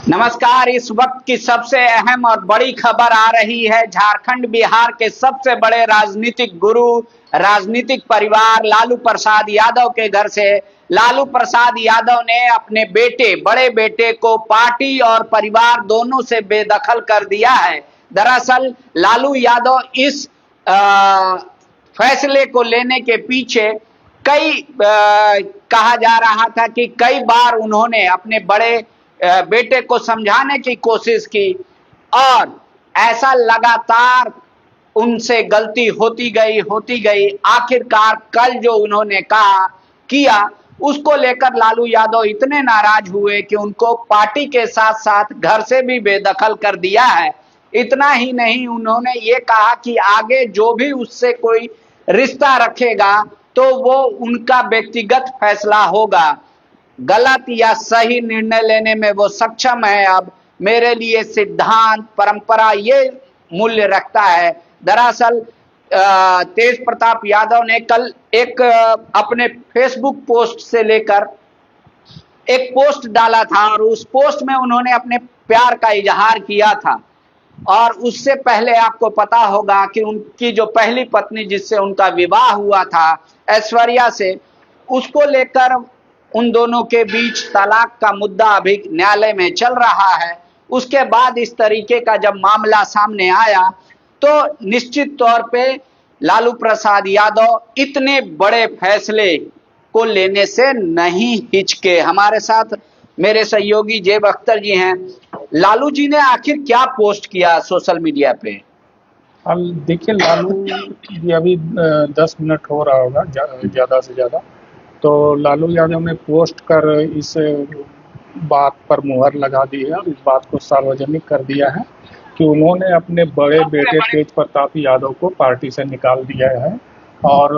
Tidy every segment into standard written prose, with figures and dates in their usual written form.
नमस्कार। इस वक्त की सबसे अहम और बड़ी खबर आ रही है झारखंड बिहार के सबसे बड़े राजनीतिक गुरु, राजनीतिक परिवार लालू प्रसाद यादव के घर से। लालू प्रसाद यादव ने अपने बेटे, बड़े बेटे को पार्टी और परिवार दोनों से बेदखल कर दिया है। दरअसल लालू यादव इस फैसले को लेने के पीछे कहा जा रहा था कि कई बार उन्होंने अपने बड़े बेटे को समझाने की कोशिश की और ऐसा लगातार उनसे गलती होती गई। आखिरकार कल जो उन्होंने किया उसको लेकर लालू यादव इतने नाराज हुए कि उनको पार्टी के साथ साथ घर से भी बेदखल कर दिया है। इतना ही नहीं, उन्होंने ये कहा कि आगे जो भी उससे कोई रिश्ता रखेगा तो वो उनका व्यक्तिगत फैसला होगा। गलत या सही निर्णय लेने में वो सक्षम है। अब मेरे लिए सिद्धांत, परंपरा ये मूल्य रखता है। दरअसल तेज प्रताप यादव ने कल एक अपने फेसबुक पोस्ट से लेकर एक पोस्ट डाला था और उस पोस्ट में उन्होंने अपने प्यार का इजहार किया था। और उससे पहले आपको पता होगा कि उनकी जो पहली पत्नी जिससे उनका विवाह हुआ था, ऐश्वर्या से, उसको लेकर उन दोनों के बीच तलाक का मुद्दा अभी न्यायालय में चल रहा है। उसके बाद इस तरीके का जब मामला सामने आया तो निश्चित तौर पे लालू प्रसाद यादव इतने बड़े फैसले को लेने से नहीं हिचके। हमारे साथ मेरे सहयोगी जेब अख्तर जी हैं। लालू जी ने आखिर क्या पोस्ट किया सोशल मीडिया पे? अब देखिए, लालू जी अभी 10 मिनट हो रहा होगा ज़्यादा से ज़्यादा, तो लालू यादव ने पोस्ट कर इस बात पर मुहर लगा दी है और इस बात को सार्वजनिक कर दिया है कि उन्होंने अपने बड़े बेटे तेज प्रताप यादव को पार्टी से निकाल दिया है। और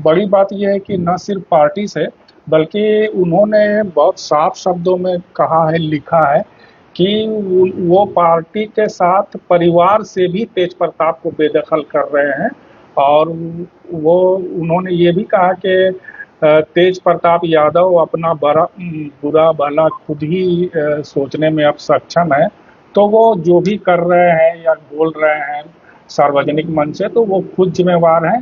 बड़ी बात यह है कि न सिर्फ पार्टी से, बल्कि उन्होंने बहुत साफ शब्दों में कहा है, लिखा है कि वो पार्टी के साथ परिवार से भी तेज प्रताप को बेदखल कर रहे हैं। और उन्होंने ये भी कहा कि तेज प्रताप यादव अपना बुरा भला खुद ही सोचने में अब सक्षम है, तो वो जो भी कर रहे हैं या बोल रहे हैं सार्वजनिक मंच से, तो वो खुद जिम्मेवार हैं।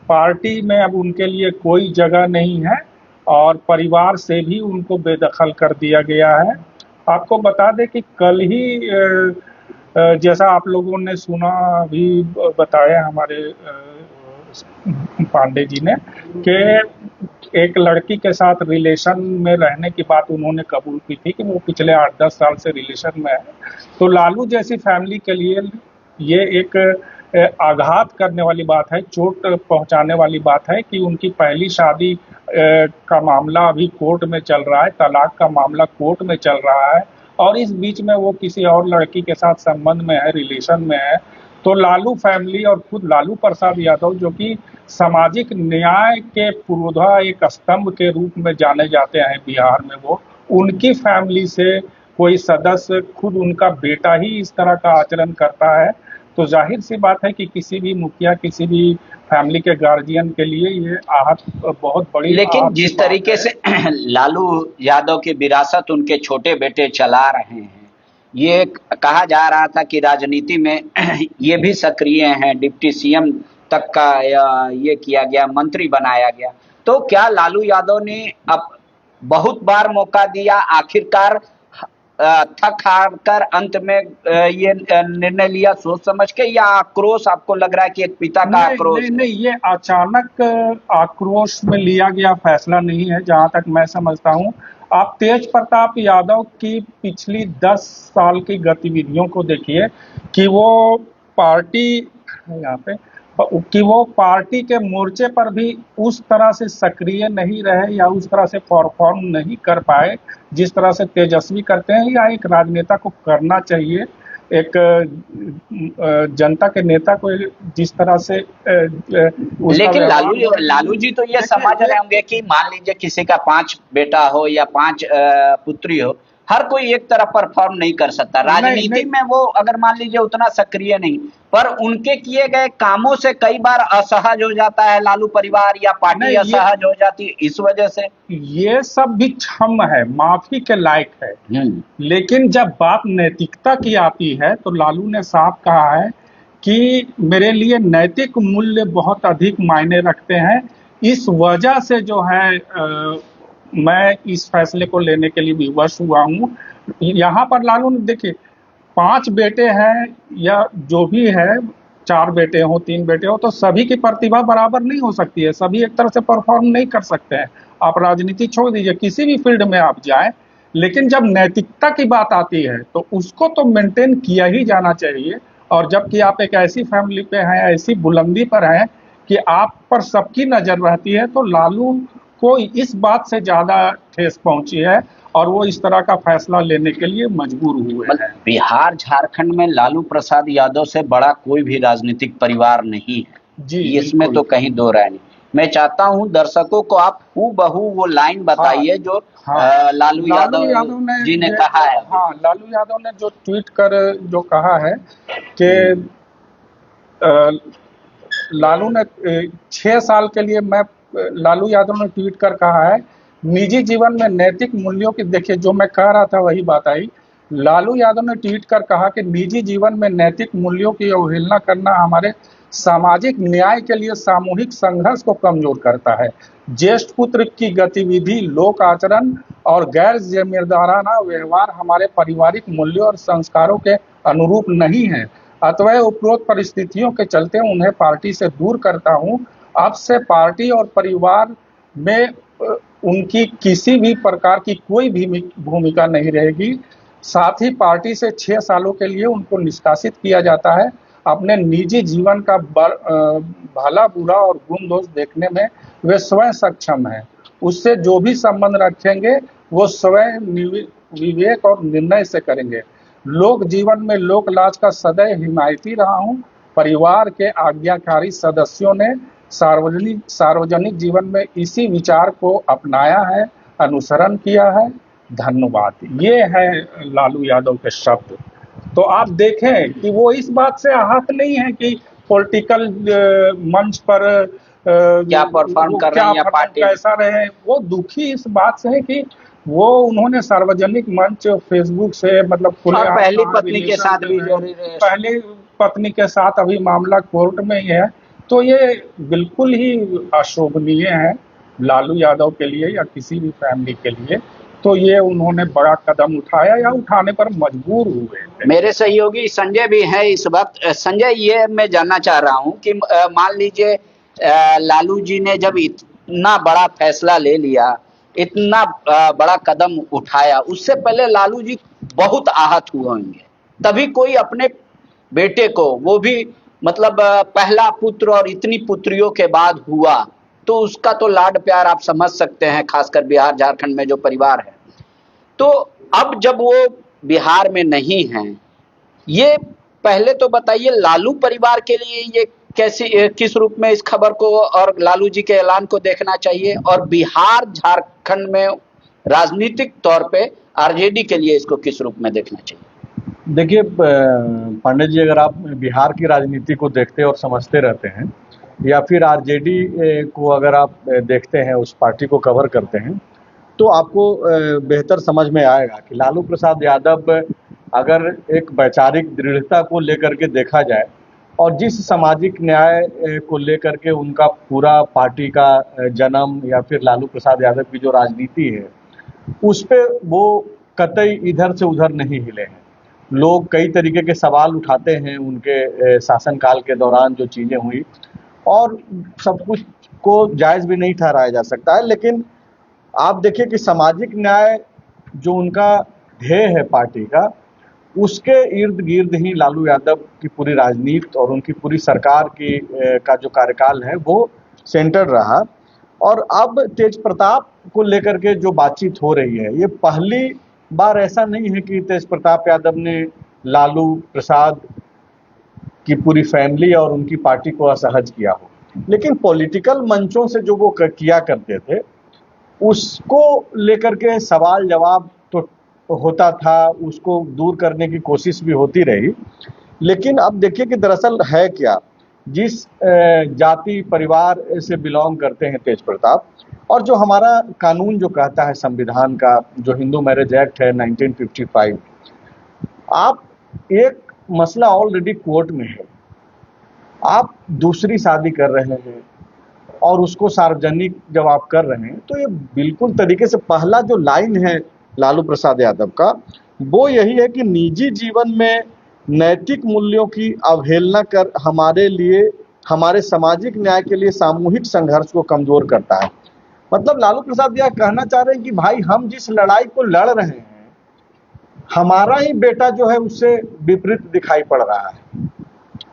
पार्टी में अब उनके लिए कोई जगह नहीं है और परिवार से भी उनको बेदखल कर दिया गया है। आपको बता दें कि कल ही जैसा आप लोगों ने सुना, भी बताया हमारे पांडे जी ने, कि एक लड़की के साथ रिलेशन में रहने की बात उन्होंने कबूल की थी कि वो पिछले 8-10 साल से रिलेशन में है। तो लालू जैसी फैमिली के लिए ये एक आघात करने वाली बात है, चोट पहुंचाने वाली बात है कि उनकी पहली शादी का मामला अभी कोर्ट में चल रहा है, तलाक का मामला कोर्ट में चल रहा है और इस बीच में वो किसी और लड़की के साथ संबंध में है, रिलेशन में है। तो लालू फैमिली और खुद लालू प्रसाद यादव, जो कि सामाजिक न्याय के पुरोधा एक स्तंभ के रूप में जाने जाते हैं बिहार में, वो उनकी फैमिली से कोई सदस्य, खुद उनका बेटा ही इस तरह का आचरण करता है, तो जाहिर सी बात है कि किसी भी मुखिया, किसी भी फैमिली के गार्जियन के लिए ये आहत बहुत बड़ी। लेकिन जिस तरीके से लालू यादव की विरासत उनके छोटे बेटे चला रहे हैं, ये कहा जा रहा था कि राजनीति में ये भी सक्रिय हैं, डिप्टी सीएम तक का ये किया गया, मंत्री बनाया गया। तो क्या लालू यादव ने अब बहुत बार मौका दिया, आखिरकार थक हार कर अंत में ये निर्णय लिया सोच समझ के, या आक्रोश आपको लग रहा है कि एक पिता का आक्रोश? नहीं, ये अचानक आक्रोश में लिया गया फैसला नहीं है जहां तक मैं समझता हूं। आप तेज प्रताप यादव की पिछली 10 साल की गतिविधियों को देखिए कि वो पार्टी यहाँ पे कि वो पार्टी के मोर्चे पर भी उस तरह से सक्रिय नहीं रहे या उस तरह से परफॉर्म नहीं कर पाए जिस तरह से तेजस्वी करते हैं या एक राजनेता को करना चाहिए। एक जनता के नेता को जिस तरह से लेकिन लालू जी तो ये समझ रहे होंगे कि मान लीजिए किसी का 5 बेटा हो या 5 पुत्री हो, हर कोई एक तरह परफॉर्म नहीं कर सकता राजनीति नहीं। में। वो अगर मान लीजिए उतना सक्रिय नहीं, पर उनके किए गए कामों से कई बार असहज हो जाता है लालू परिवार या पार्टी नहीं, असहज हो जाती है इस वजह से। ये सब भी क्षम है, माफी के लायक है। लेकिन जब बात नैतिकता की आती है तो लालू ने साफ कहा है कि मेरे लिए नैतिक मूल्य बहुत अधिक मायने रखते हैं, इस वजह से जो है मैं इस फैसले को लेने के लिए विवश हुआ हूँ। यहाँ पर लालू ने देखिए 5 बेटे हैं या जो भी है, 4 बेटे हो 3 बेटे हो, तो सभी की प्रतिभा बराबर नहीं हो सकती है, सभी एक तरह से परफॉर्म नहीं कर सकते हैं। आप राजनीति छोड़ दीजिए, किसी भी फील्ड में आप जाएं, लेकिन जब नैतिकता की बात आती है तो उसको तो मेंटेन किया ही जाना चाहिए। और जबकि आप एक ऐसी फैमिली पे हैं, ऐसी बुलंदी पर हैं कि आप पर सबकी नजर रहती है, तो लालू को इस बात से ज्यादा ठेस पहुंची है और वो इस तरह का फैसला लेने के लिए मजबूर हुए हैं। बिहार झारखंड में लालू प्रसाद यादव से बड़ा कोई भी राजनीतिक परिवार नहीं है जी, इसमें तो कहीं दो राय नहीं। मैं चाहता हूं दर्शकों को आप हूबहू वो लाइन बताइए जो लालू यादव जी ने कहा है। हाँ, लालू यादव ने जो ट्वीट कर जो कहा है कि लालू ने 6 साल के लिए लालू यादव ने ट्वीट कर कहा है, निजी जीवन में नैतिक मूल्यों की, देखिए जो मैं कह रहा था वही बात आई। लालू यादव ने ट्वीट कर कहा कि निजी जीवन में नैतिक मूल्यों की अवहेलना करना हमारे सामाजिक न्याय के लिए सामूहिक संघर्ष को कमजोर करता है। ज्येष्ठ पुत्र की गतिविधि, लोक आचरण और गैर जिम्मेदाराना व्यवहार हमारे पारिवारिक मूल्यों और संस्कारों के अनुरूप नहीं है। अतः उपरोक्त परिस्थितियों के चलते उन्हें पार्टी से दूर करता हूं। अब से पार्टी और परिवार में उनकी किसी भी प्रकार की कोई भी भूमिका नहीं रहेगी। साथ ही पार्टी से 6 सालों के लिए उनको निष्कासित किया जाता है। अपने निजी जीवन का भला बुरा और गुण दोष देखने में वे स्वयं सक्षम हैं। उससे जो भी संबंध रखेंगे वो स्वयं विवेक और निर्णय से करेंगे। लोक जीवन में लोक लाज का सदैव हिमायती रहा हूं। परिवार के आज्ञाकारी सदस्यों ने सार्वजनिक जीवन में इसी विचार को अपनाया है, अनुसरण किया है। धन्यवाद। ये है लालू यादव के शब्द। तो आप देखें कि वो इस बात से आहत नहीं है कि पॉलिटिकल मंच पर क्या परफॉर्म कर रहे हैं या पार्टी कैसा रहे। वो दुखी इस बात से है कि वो उन्होंने सार्वजनिक मंच फेसबुक से मतलब पहली पत्नी के साथ भी पहली पत्नी के साथ अभी मामला कोर्ट में ही है। तो ये बिल्कुल ही अशोभनीय है लालू यादव के लिए या किसी भी फैमिली के लिए। तो ये उन्होंने बड़ा कदम उठाया या उठाने पर मजबूर हुए थे। मेरे सहयोगी संजय भी है इस वक्त। संजय, ये मैं जानना चाह रहा हूं कि मान लीजिए लालू जी ने जब इतना बड़ा फैसला ले लिया, इतना बड़ा कदम उठाया, उससे पहले लालू जी बहुत आहत हुए होंगे। तभी कोई अपने बेटे को, वो भी मतलब पहला पुत्र और इतनी पुत्रियों के बाद हुआ, तो उसका तो लाड प्यार आप समझ सकते हैं, खासकर बिहार झारखंड में जो परिवार है। तो अब जब वो बिहार में नहीं हैं, ये पहले तो बताइए लालू परिवार के लिए ये किस रूप में इस खबर को और लालू जी के ऐलान को देखना चाहिए, और बिहार झारखंड में राजनीतिक तौर पे आरजेडी के लिए इसको किस रूप में देखना चाहिए? देखिए पांडे जी, अगर आप बिहार की राजनीति को देखते और समझते रहते हैं या फिर आरजेडी को अगर आप देखते हैं, उस पार्टी को कवर करते हैं, तो आपको बेहतर समझ में आएगा कि लालू प्रसाद यादव अगर एक वैचारिक दृढ़ता को लेकर के देखा जाए और जिस सामाजिक न्याय को लेकर के उनका पूरा पार्टी का जन्म या फिर लालू प्रसाद यादव की जो राजनीति है, उस पे वो कतई इधर से उधर नहीं हिले हैं। लोग कई तरीके के सवाल उठाते हैं उनके शासनकाल के दौरान जो चीज़ें हुई, और सब कुछ को जायज़ भी नहीं ठहराया जा सकता है। लेकिन आप देखिए कि सामाजिक न्याय जो उनका ध्येय है पार्टी का, उसके इर्द गिर्द ही लालू यादव की पूरी राजनीति और उनकी पूरी सरकार की का जो कार्यकाल है वो सेंटर रहा। और अब तेज प्रताप को लेकर के जो बातचीत हो रही है, ये पहली बार ऐसा नहीं है कि तेज प्रताप यादव ने लालू प्रसाद की पूरी फैमिली और उनकी पार्टी को असहज किया हो, लेकिन पॉलिटिकल मंचों से जो वो किया करते थे उसको लेकर के सवाल जवाब तो होता था उसको दूर करने की कोशिश भी होती रही। लेकिन अब देखिए कि दरअसल है क्या, जिस जाति परिवार से बिलोंग करते हैं तेज प्रताप, और जो हमारा कानून जो कहता है संविधान का, जो हिंदू मैरिज एक्ट है 1955, आप एक मसला ऑलरेडी कोर्ट में है, आप दूसरी शादी कर रहे हैं और उसको सार्वजनिक जब आप कर रहे हैं, तो ये बिल्कुल तरीके से पहला जो लाइन है लालू प्रसाद यादव का, वो यही है कि निजी जीवन में नैतिक मूल्यों की अवहेलना कर हमारे लिए, हमारे सामाजिक न्याय के लिए सामूहिक संघर्ष को कमजोर करता है। मतलब लालू प्रसाद यह कहना चाह रहे हैं कि भाई हम जिस लड़ाई को लड़ रहे हैं, हमारा ही बेटा जो है उससे विपरीत दिखाई पड़ रहा है।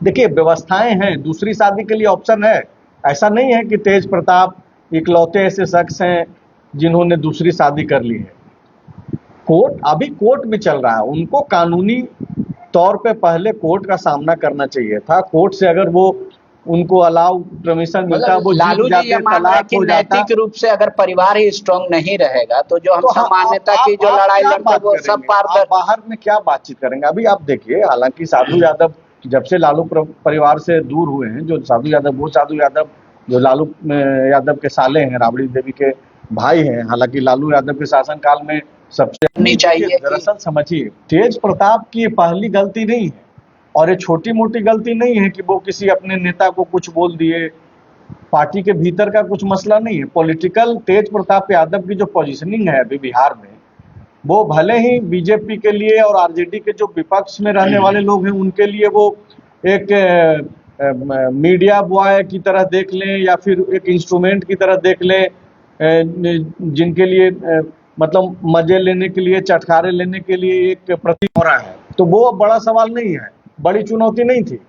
देखिए व्यवस्थाएं हैं, दूसरी शादी के लिए ऑप्शन है, ऐसा नहीं है कि तेज प्रताप इकलौते ऐसे शख्स हैं जिन्होंने दूसरी शादी कर ली है। अभी कोर्ट भी चल रहा है, उनको कानूनी तौर पे पहले कोर्ट का सामना करना चाहिए था। कोर्ट से अगर वो उनको अलाउ परमिशन मिलता, वो लालू जी ये मान रहा है कि नैतिक रूप से अगर परिवार ही स्ट्रांग नहीं रहेगा तो जो हम सामान्यता की जो लड़ाई लड़ते वो सब पारदर्शी। बाहर में क्या बातचीत करेंगे? अभी आप देखिए, हालांकि साधु यादव जब से लालू परिवार से दूर हुए हैं, जो साधु यादव, वो साधु यादव जो लालू यादव के साले हैं, राबड़ी देवी के भाई हैं, हालांकि लालू यादव के शासनकाल में सबसे नहीं चाहिए। दरअसल समझिए, तेज प्रताप की पहली गलती नहीं है, और ये छोटी मोटी गलती नहीं है कि वो किसी अपने नेता को कुछ बोल दिए, पार्टी के भीतर का कुछ मसला नहीं है। पॉलिटिकल तेज प्रताप यादव की जो पोजीशनिंग है अभी बिहार में, वो भले ही बीजेपी के लिए और आरजेडी के जो विपक्ष में रहने वाले लोग हैं उनके लिए वो एक मीडिया बॉय की तरह देख लें या फिर एक इंस्ट्रूमेंट की तरह देख लें, जिनके लिए मतलब मजे लेने के लिए, चटखारे लेने के लिए एक प्रतीक हो रहा है, तो वो बड़ा सवाल नहीं है, बड़ी चुनौती नहीं थी।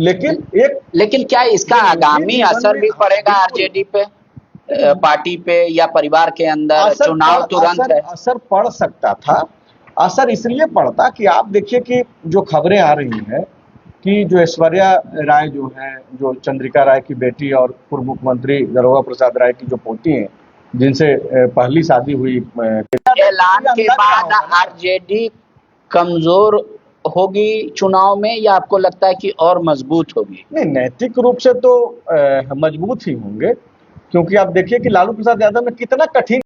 लेकिन क्या इसका आगामी असर भी पड़ेगा आरजेडी पे, पार्टी पे या परिवार के अंदर? चुनाव तुरंत है, असर पड़ सकता था। असर इसलिए पड़ता कि आप देखिए कि जो खबरें आ रही हैं कि जो ऐश्वर्या राय जो है, जो चंद्रिका राय की बेटी और पूर्व मुख्यमंत्री दारोगा प्रसाद राय की जो पोती हैं, जिनसे पहली शादी हुई, ऐलान के बाद आरजेडी कमजोर होगी चुनाव में या आपको लगता है कि और मजबूत होगी? नहीं, नैतिक रूप से तो मजबूत ही होंगे, क्योंकि आप देखिए कि लालू प्रसाद यादव ने कितना कठिन